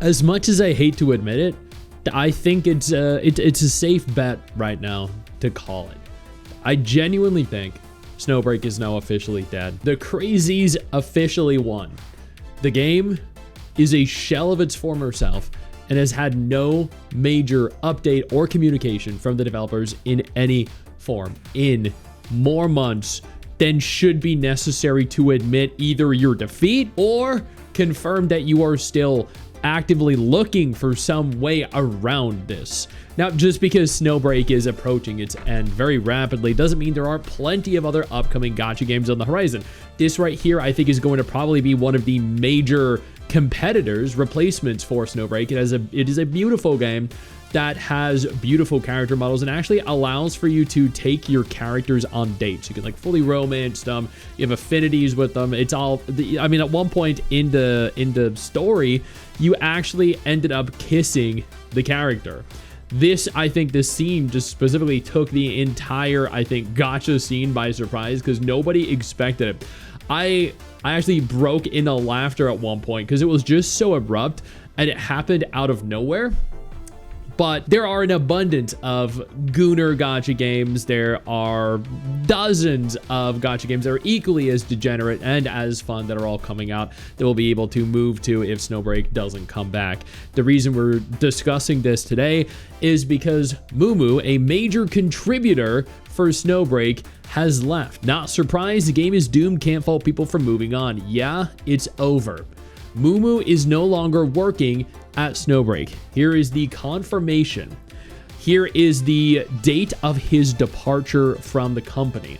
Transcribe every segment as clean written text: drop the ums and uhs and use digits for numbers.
As much as I hate to admit it, I think it's a safe bet right now to call it. I genuinely think Snowbreak is now officially dead. The crazies officially won. The game is a shell of its former self and has had no major update or communication from the developers in any form in more months than should be necessary to admit either your defeat or confirm that you are still actively looking for some way around this. Now, just because Snowbreak is approaching its end very rapidly doesn't mean there aren't plenty of other upcoming gacha games on the horizon. This right here, I think, is going to probably be one of the major competitors, replacements for Snowbreak. It is a beautiful game that has beautiful character models and actually allows for you to take your characters on dates. You can like fully romance them. You have affinities with them. It's all, I mean, at one point in the story, you actually ended up kissing the character. This, I think this scene just specifically took the entire, I think, gacha scene by surprise because nobody expected it. I actually broke into laughter at one point because it was just so abrupt and it happened out of nowhere. But there are an abundance of Gooner gacha games. There are dozens of gacha games that are equally as degenerate and as fun that are all coming out that we'll be able to move to if Snowbreak doesn't come back. The reason we're discussing this today is because Mumu, a major contributor for Snowbreak, has left. Not surprised, the game is doomed, can't fault people for moving on. Yeah, it's over. Mumu is no longer working at Snowbreak. Here is the confirmation. Here is the date of his departure from the company.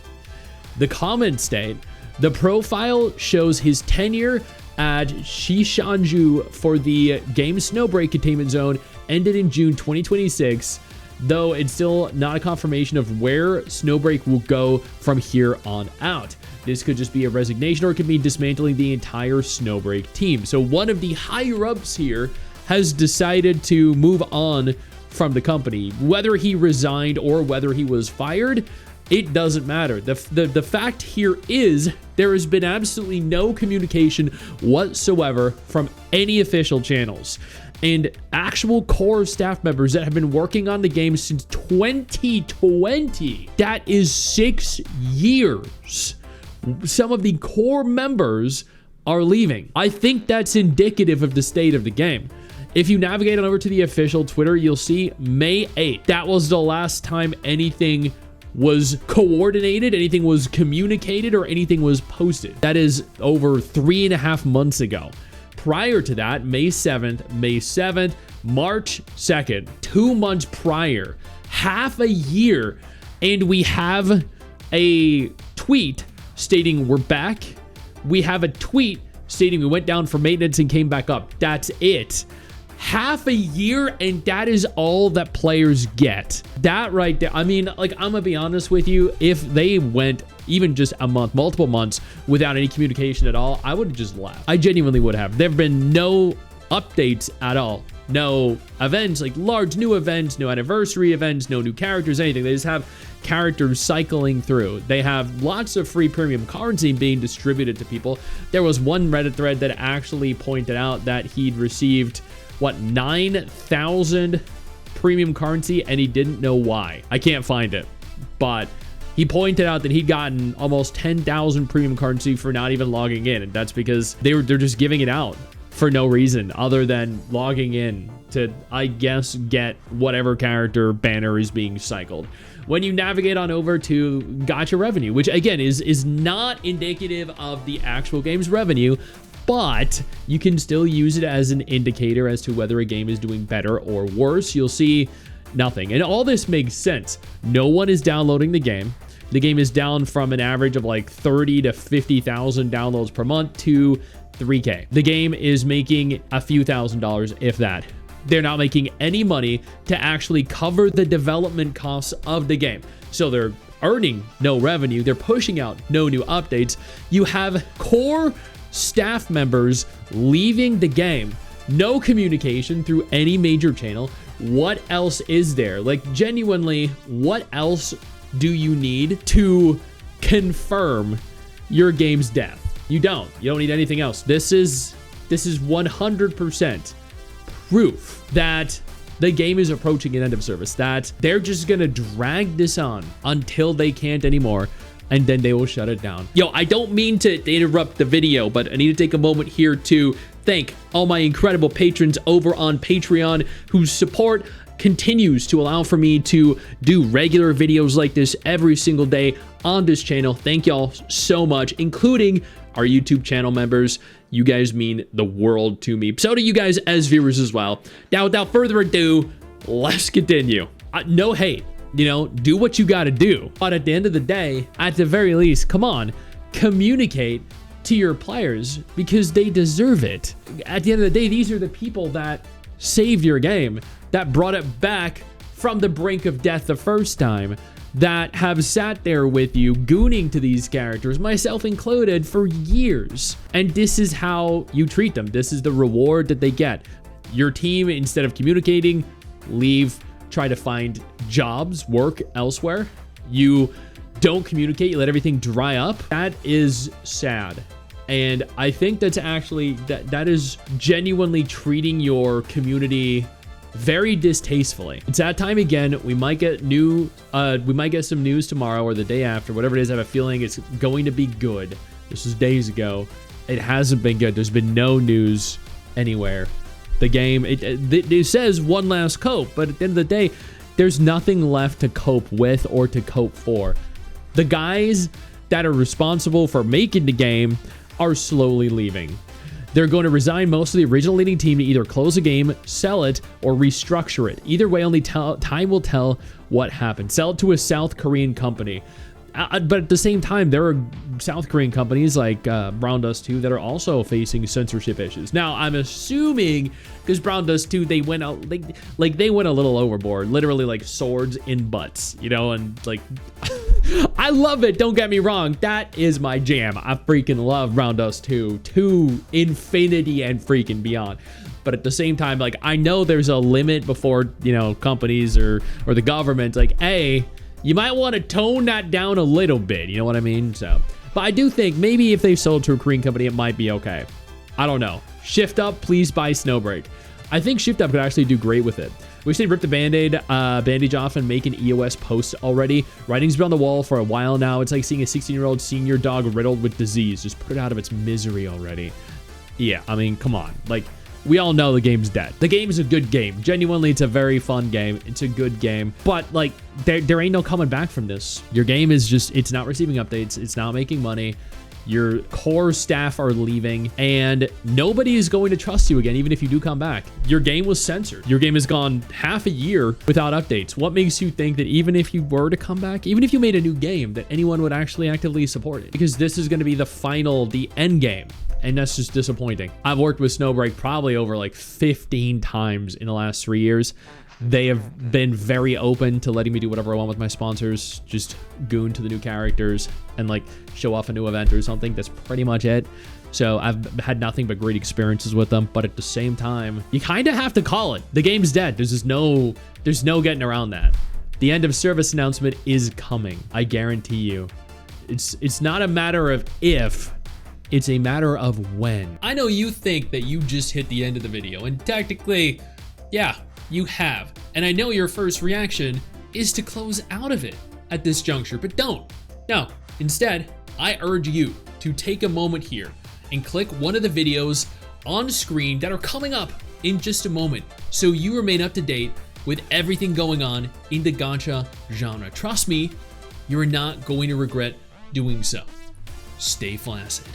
The comments state, the profile shows his tenure at Shishanju for the game Snowbreak Containment Zone ended in June 2026, though it's still not a confirmation of where Snowbreak will go from here on out. This could just be a resignation or it could be dismantling the entire Snowbreak team. So one of the higher-ups here has decided to move on from the company. Whether he resigned or whether he was fired, it doesn't matter. The fact here is there has been absolutely no communication whatsoever from any official channels. And actual core staff members that have been working on the game since 2020. That is 6 years. Some of the core members are leaving. I think that's indicative of the state of the game. If you navigate on over to the official Twitter, you'll see May 8th. That was the last time anything was coordinated, anything was communicated, or anything was posted. That is over 3.5 months ago. Prior to that, May 7th, March 2nd, 2 months prior, half a year, and we have a tweet stating we're back. We have a tweet stating we went down for maintenance and came back up. That's it. Half a year, and that is all that players get. That right there, I mean, like, I'm gonna be honest with you, if they went even just a month, multiple months without any communication at all, I would have just left. I genuinely would have. There have been no updates at all. No events, like large new events, no anniversary events, no new characters, anything. They just have characters cycling through. They have lots of free premium currency being distributed to people. There was one Reddit thread that actually pointed out that he'd received, what, 9,000 premium currency and he didn't know why. I can't find it, but he pointed out that he'd gotten almost 10,000 premium currency for not even logging in, and that's because they're just giving it out for no reason other than logging in to, I guess, get whatever character banner is being cycled. When you navigate on over to gacha revenue, which again is not indicative of the actual game's revenue, but you can still use it as an indicator as to whether a game is doing better or worse. You'll see nothing. And all this makes sense. No one is downloading the game. The game is down from an average of like 30 to 50,000 downloads per month to 3K. The game is making a few $1,000s, if that. They're not making any money to actually cover the development costs of the game. So they're earning no revenue. They're pushing out no new updates. You have core staff members leaving the game. No communication through any major channel. What else is there? Like, genuinely, what else do you need to confirm your game's death? You don't need anything else. This is 100% proof that the game is approaching an end of service, that they're just gonna drag this on until they can't anymore, and then they will shut it down. Yo, I don't mean to interrupt the video, but I need to take a moment here to thank all my incredible patrons over on Patreon whose support continues to allow for me to do regular videos like this every single day on this channel. Thank y'all so much, including our YouTube channel members. You guys mean the world to me. So do you guys as viewers as well. Now, without further ado, let's continue. No hate, you know, do what you gotta do. But at the end of the day, at the very least, come on, communicate to your players because they deserve it. At the end of the day, these are the people that saved your game, that brought it back from the brink of death the first time, that have sat there with you gooning to these characters, myself included, for years. And this is how you treat them. This is the reward that they get. Your team, instead of communicating, leave, try to find jobs, work elsewhere. You don't communicate, you let everything dry up. That is sad. And I think that's actually, that is genuinely treating your community very distastefully. It's that time again. We might get some news tomorrow or the day after, whatever it is. I have a feeling it's going to be good. This was days ago. It hasn't been good. There's been no news anywhere. The game, it says one last cope, but at the end of the day, there's nothing left to cope with or to cope for. The guys that are responsible for making the game are slowly leaving. They're going to resign most of the original leading team to either close the game, sell it, or restructure it. Either way, only time will tell what happened. Sell it to a South Korean company. But at the same time, there are South Korean companies like Brown Dust 2 that are also facing censorship issues. Now, I'm assuming because Brown Dust 2, they went out they went a little overboard, literally like swords in butts, you know, and like I love it. Don't get me wrong, that is my jam. I freaking love Brown Dust 2 to infinity and freaking beyond. But at the same time, like I know there's a limit before, you know, companies or the government like, hey, you might want to tone that down a little bit, you know what I mean? So, but I do think maybe if they sold to a Korean company, it might be okay. I don't know. Shift Up, please buy Snowbreak. I think Shift Up could actually do great with it. We should rip the bandage off and make an EOS post already. Writing's been on the wall for a while now. It's like seeing a 16-year-old senior dog riddled with disease. Just put it out of its misery already. Yeah, I mean, come on. Like, we all know the game's dead. The game is a good game. Genuinely, it's a very fun game. It's a good game. But, like, there ain't no coming back from this. Your game is just, it's not receiving updates. It's not making money. Your core staff are leaving, and nobody is going to trust you again, even if you do come back. Your game was censored. Your game has gone half a year without updates. What makes you think that even if you were to come back, even if you made a new game, that anyone would actually actively support it? Because this is going to be the end game. And that's just disappointing. I've worked with Snowbreak probably over like 15 times in the last 3 years. They have been very open to letting me do whatever I want with my sponsors, just goon to the new characters and like show off a new event or something. That's pretty much it. So I've had nothing but great experiences with them. But at the same time, you kind of have to call it. The game's dead. There's no getting around that. The end of service announcement is coming. I guarantee you. It's not a matter of if, it's a matter of when. I know you think that you just hit the end of the video, and technically, yeah, you have. And I know your first reaction is to close out of it at this juncture, but don't. No, instead, I urge you to take a moment here and click one of the videos on screen that are coming up in just a moment so you remain up to date with everything going on in the gacha genre. Trust me, you're not going to regret doing so. Stay flaccid.